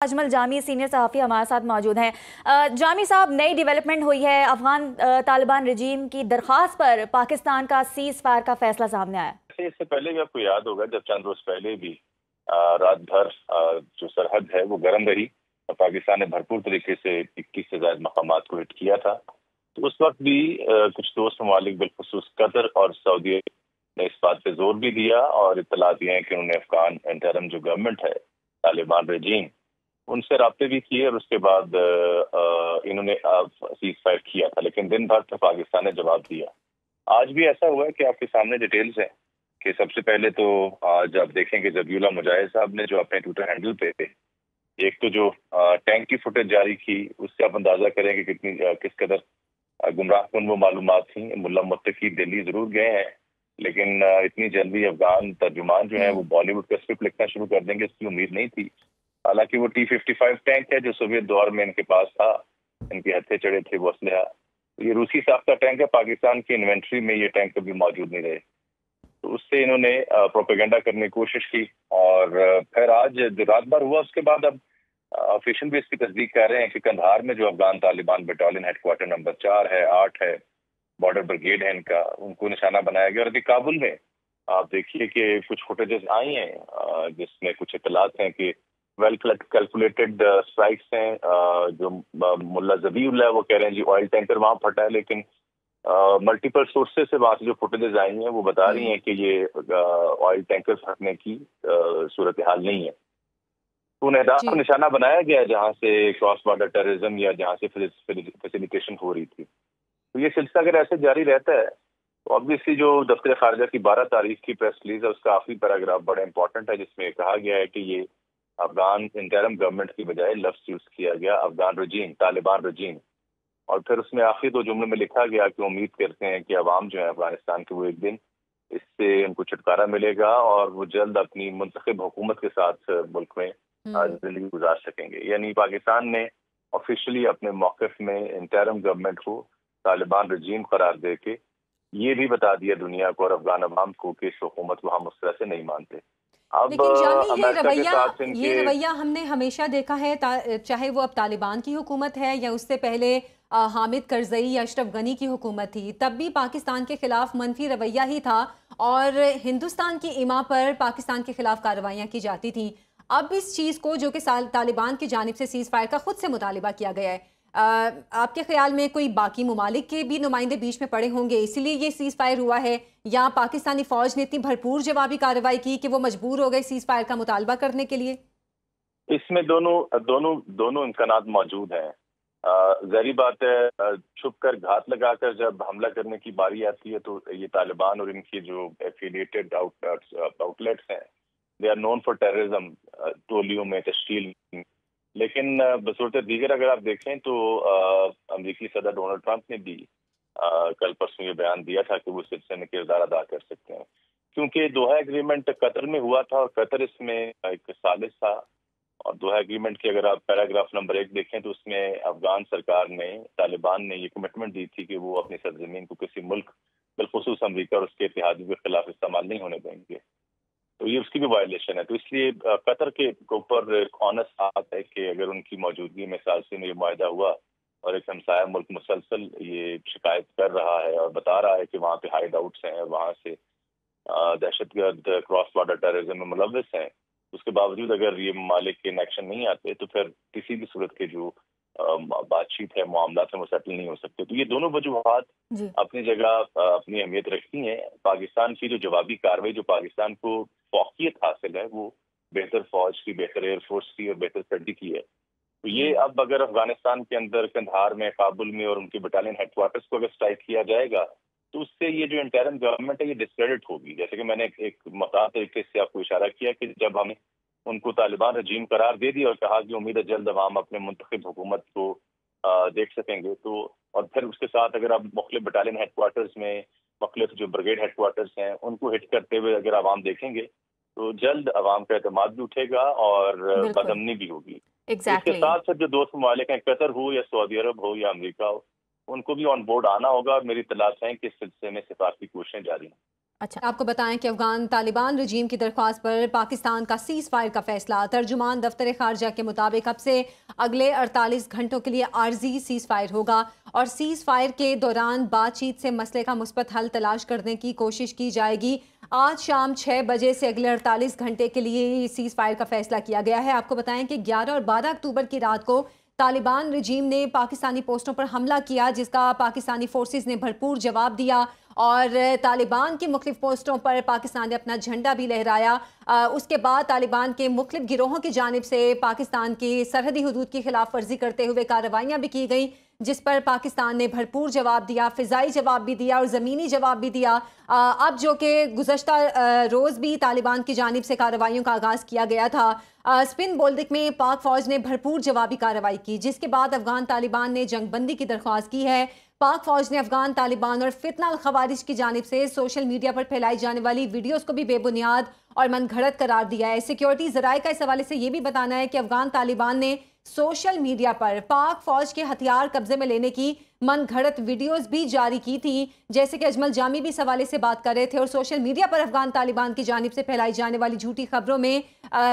Ajmal Jami senior सहाफ़ी हमारे साथ मौजूद हैं। जामी साहब, नई डेवलपमेंट हुई है। अफगान तालिबान रजीम की दरख्वास्त पर पाकिस्तान का सीज़ फायर का फैसला सामने आया। इससे पहले भी आपको याद होगा जब चंद रोज पहले भी रात भर जो सरहद है वो गर्म रही और पाकिस्तान ने भरपूर तरीके से 21 से ज्यादा मकामात को हिट किया था। तो उस वक्त भी कुछ दोस्त ममालिक बिलखुसूस कतर और सऊदी ने इस बात पे जोर भी दिया और इत्तला दिए हैं कि उन्होंने अफगान इंटरम जो गवर्नमेंट है तालिबान रजीम उनसे राब्ते भी किए और उसके बाद इन्होंने सीज फायर किया था, लेकिन दिन भर तो पाकिस्तान ने जवाब दिया। आज भी ऐसा हुआ है कि आपके सामने डिटेल्स हैं कि सबसे पहले तो आज आप देखेंगे जबीउल्लाह मुजाहिद साहब ने जो अपने ट्विटर हैंडल पे एक तो जो टैंक की फुटेज जारी की उससे आप अंदाजा करें कि किस कदर गुमराहकुन वो मालूमात थी। मुल्ला मुत्तकी दिल्ली जरूर गए हैं, लेकिन इतनी जल्दी अफगान तर्जुमान जो है वो बॉलीवुड का स्क्रिप्ट लिखना शुरू कर देंगे इसकी उम्मीद नहीं थी। हालांकि वो T-55 टैंक है जो सोवियत दौर में इनके पास था, इनके हत्थे चढ़े थे वो असलहा। ये रूसी साख्ता टैंक है, पाकिस्तान की इन्वेंट्री में ये टैंक कभी मौजूद नहीं रहे, तो उससे इन्होंने प्रोपेगेंडा करने की कोशिश की। और फिर आज जो रात भर हुआ उसके बाद अब ऑफिशियल भी इसकी तस्दीक कर रहे हैं कि कंधार में जो Afghan Taliban battalion headquarter number 4 है, 8 है, बॉर्डर ब्रिगेड है इनका, उनको निशाना बनाया गया। और अभी काबुल में आप देखिए कि कुछ फुटेजेस आई हैं जिसमें कुछ इतलात हैं कि वेल कैलकुलेटेड स्ट्राइक्स हैं। जो मुल्ला जबीउल्लाह वो कह रहे हैं जी ऑयल टैंकर वहां फटा है, लेकिन मल्टीपल सोर्सेज से वहां से जो फुटेजेस आई हैं वो बता रही हैं कि ये ऑयल टैंकर फटने की सूरत हाल नहीं है। तो उन अहदाफ को निशाना बनाया गया जहां से क्रॉस बॉर्डर टेररिज्म या जहां से फैसिलिटेशन हो रही थी। तो ये सिलसिला अगर ऐसे जारी रहता है तो ऑब्वियसली जो दफ्तर खारजा की 12 तारीख की प्रेस रिलीज है उसका आखिरी पैराग्राफ बड़ा इंपॉर्टेंट है, जिसमें कहा गया है कि ये अफगान इंटरम गवर्नमेंट की बजाय लफ्ज यूज किया गया अफगान रजीम, तालिबान रजीम। और फिर उसमें आखिरी 2 जुमलों में लिखा गया कि उम्मीद करते हैं कि अवाम जो है अफगानिस्तान के वो एक दिन इससे उनको छुटकारा मिलेगा और वो जल्द अपनी मुंतखब हुकूमत के साथ मुल्क में जिंदगी गुजार सकेंगे। यानी पाकिस्तान ने ऑफिशियली अपने मौक़िफ़ में इंटरम गवर्नमेंट को तालिबान रजीम करार दे के ये भी बता दिया दुनिया को और अफगान अवाम को कि इस हुकूमत को हम उस तरह से नहीं मानते। लेकिन जामी ये रवैया हमने हमेशा देखा है, चाहे वो अब तालिबान की हुकूमत है या उससे पहले हामिद करजई या अशरफ गनी की हुकूमत थी, तब भी पाकिस्तान के खिलाफ मनफी रवैया ही था और हिंदुस्तान की इमा पर पाकिस्तान के खिलाफ कार्रवाइयाँ की जाती थी। अब इस चीज़ को जो कि तालिबान की जानिब से सीज़ फायर का खुद से मुतालिबा किया गया है, आपके ख्याल में कोई बाकी मुमालिक के भी नुमाइंदे बीच में पड़े होंगे इसीलिए ये सीज़ फायर हुआ है, या पाकिस्तानी फौज ने इतनी भरपूर जवाबी कार्रवाई की कि वो मजबूर हो गए सीज़ फायर का मुतालबा करने के लिए? इसमें दोनों इम्कानात मौजूद हैं। ज़ाहिर बात है छुप कर घात लगाकर जब हमला करने की बारी आती है तो ये तालिबान और इनकी जो एफिलिएटेड आउटलेट्स हैं they are known for terrorism, टोलियों में तश्कील। लेकिन बसूरत दीगर अगर आप देखें तो अमेरिकी सदर डोनाल्ड ट्रंप ने भी कल परसों ये बयान दिया था कि वो इस सिलसिले में किरदार अदा कर सकते हैं, क्योंकि दोहा एग्रीमेंट कतर में हुआ था और कतर इसमें एक सालिस था। और दोहा एग्रीमेंट की अगर आप पैराग्राफ नंबर 1 देखें तो उसमें अफगान सरकार ने, तालिबान ने ये कमिटमेंट दी थी कि वो अपनी सरजमीन को किसी मुल्क बिलखुसूस अमरीका और उसके इत्तेहादियों के खिलाफ इस्तेमाल नहीं होने देंगे। तो ये उसकी भी वायलेशन है। तो इसलिए कतर के ऊपर एक ऑनेस्ट बात है कि अगर उनकी मौजूदगी में सालसी में ये मुआहदा हुआ और एक हमसाया मुल्क मुसलसल ये शिकायत कर रहा है और बता रहा है कि वहाँ पे हाइड आउट्स हैं और वहाँ से दहशतगर्द क्रॉस बॉर्डर टेररिज्म में मुलव्वस हैं, उसके बावजूद अगर ये ममालिक इन एक्शन नहीं आते तो फिर किसी भी सूरत के जो बातचीत है, मामलात है, वो सेटल नहीं हो सकते। तो ये दोनों वजूहात अपनी जगह अपनी अहमियत रखती हैं। पाकिस्तान की जो जवाबी कार्रवाई जो पाकिस्तान को फौकियत हासिल है वो बेहतर फौज की, बेहतर एयरफोर्स की और बेहतर सर्दी की है। तो ये अब अगर अफगानिस्तान के अंदर कंधार में, काबुल में और उनके बटालियन हेडक्वार्टर्स को अगर स्ट्राइक किया जाएगा तो उससे ये जो इंटरम गवर्नमेंट है ये डिस्क्रेडिट होगी। जैसे कि मैंने एक मता तरीके से आपको इशारा किया कि जब हमने उनको तालिबान रजीम करार दे दिया और कहा कि उम्मीद है जल्द अवाम अपने मुंतखब हुकूमत को देख सकेंगे, तो और फिर उसके साथ अगर आप मुख्तलिफ बटालियन हेडक्वार्टर्स में मुख्तलिफ जो ब्रिगेड हेडक्वार्टर्स हैं उनको हिट करते हुए अगर अवाम देखेंगे तो जल्द अवाम का एतमाद भी उठेगा और बदअमनी भी होगी। इसके साथ साथ जो दोस्त ममालिक हैं, कतर हो या सऊदी अरब हो या अमेरिका हो, उनको भी ऑन बोर्ड आना होगा और मेरी तलाश है कि इस सिलसिले में सिफारती कोशिशें जारी हैं। اچھا، آپ کو بتائیں کہ افغان طالبان رجیم کی درخواست پر پاکستان کا سیز فائر کا فیصلہ، ترجمان دفتر خارجہ کے مطابق اب سے اگلے 48 گھنٹوں کے لیے عارضی سیز فائر ہوگا اور سیز فائر کے دوران بات چیت سے مسئلے کا مثبت حل تلاش کرنے کی کوشش کی جائے گی۔ آج شام 6 بجے سے اگلے 48 گھنٹے کے لیے سیز فائر کا فیصلہ کیا گیا ہے۔ آپ کو بتائیں کہ 11 اور 12 اکتوبر کی رات کو طالبان رجیم نے پاکستانی پوسٹوں پر حملہ کیا، جس کا پاکستانی فورسز نے بھرپور جواب دیا اور طالبان کی مختلف پوسٹوں پر پاکستان نے اپنا جھنڈا بھی لہرایا۔ اس کے بعد طالبان کے مختلف گروہوں کی جانب سے پاکستان کی سرحدی حدود کی خلاف ورزی کرتے ہوئے کارروائیاں بھی کی گئیں، جس پر پاکستان نے بھرپور جواب دیا، فضائی جواب بھی دیا اور زمینی جواب بھی دیا۔ اب جو کہ گزشتہ روز بھی طالبان کی جانب سے کارروائیوں کا آغاز کیا گیا تھا، اسپن بولدک میں پاک فوج نے بھرپور جوابی کارروائی کی، جس کے بعد افغان طالبان نے جنگ بندی کی درخواست کی ہے۔ پاک فوج نے افغان طالبان اور فتنہ الخوارج کی جانب سے سوشل میڈیا پر پھیلائی جانے والی ویڈیوز کو بھی بے بنیاد اور من گھڑت قرار دیا ہے۔ سیکیورٹی ذرائع کا اس حوالے سے یہ بھی بتانا ہے کہ افغان طالبان نے سوشل میڈیا پر پاک فوج کے ہتھیار قبضے میں لینے کی من گھڑت ویڈیوز بھی جاری کی تھی، جیسے کہ اجمل جامی بھی اس حوالے سے بات کر رہے تھے، اور سوشل میڈیا پر افغان طالبان کی جانب سے پھیلائی جانے والی جھوٹی خبروں میں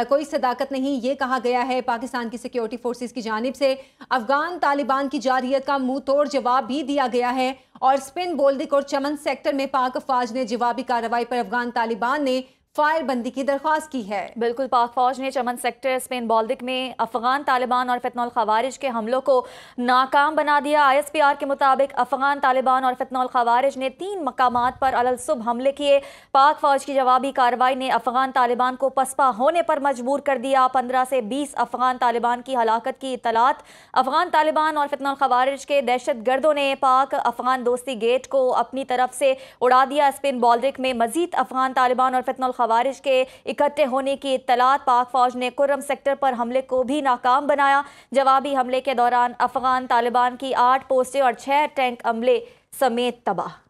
کوئی صداقت نہیں، یہ کہا گیا ہے پاکستان کی سیکیورٹی فورسز کی جانب سے۔ افغان طالبان کی جارحیت کا منہ توڑ جواب بھی دیا گیا ہے اور اسپن بولدک اور چمن سیکٹر میں پاک فوج نے جوابی کارروائی پر افغان طالبان نے فائر بندی کی درخواست کی ہے۔ بالکل، پاک فوج نے چمن سیکٹر اسپین بولدک میں افغان طالبان اور فتنہ الخوارج کے حملوں کو ناکام بنا دیا۔ ISPR کے مطابق افغان طالبان اور فتنہ الخوارج نے 3 مقامات پر الصبح حملے کیے۔ پاک فوج کی جوابی کارروائی نے افغان طالبان کو پسپا ہونے پر مجبور کر دیا۔ 15 سے 20 افغان طالبان کی ہلاکت کی اطلاعات۔ افغان طالبان اور فتنہ الخوارج کے دہشت گردوں نے پاک افغان دوستی گیٹ کو اپنی طرف سے اڑا دیا۔ اسپین بولدک میں مزید افغان طالبان اور فتنہ خوارج کے اکٹھے ہونے کی اطلاعات۔ پاک فوج نے کرم سیکٹر پر حملے کو بھی ناکام بنایا۔ جوابی حملے کے دوران افغان طالبان کی 8 پوسٹیں اور 6 ٹینک عملے سمیت تباہ۔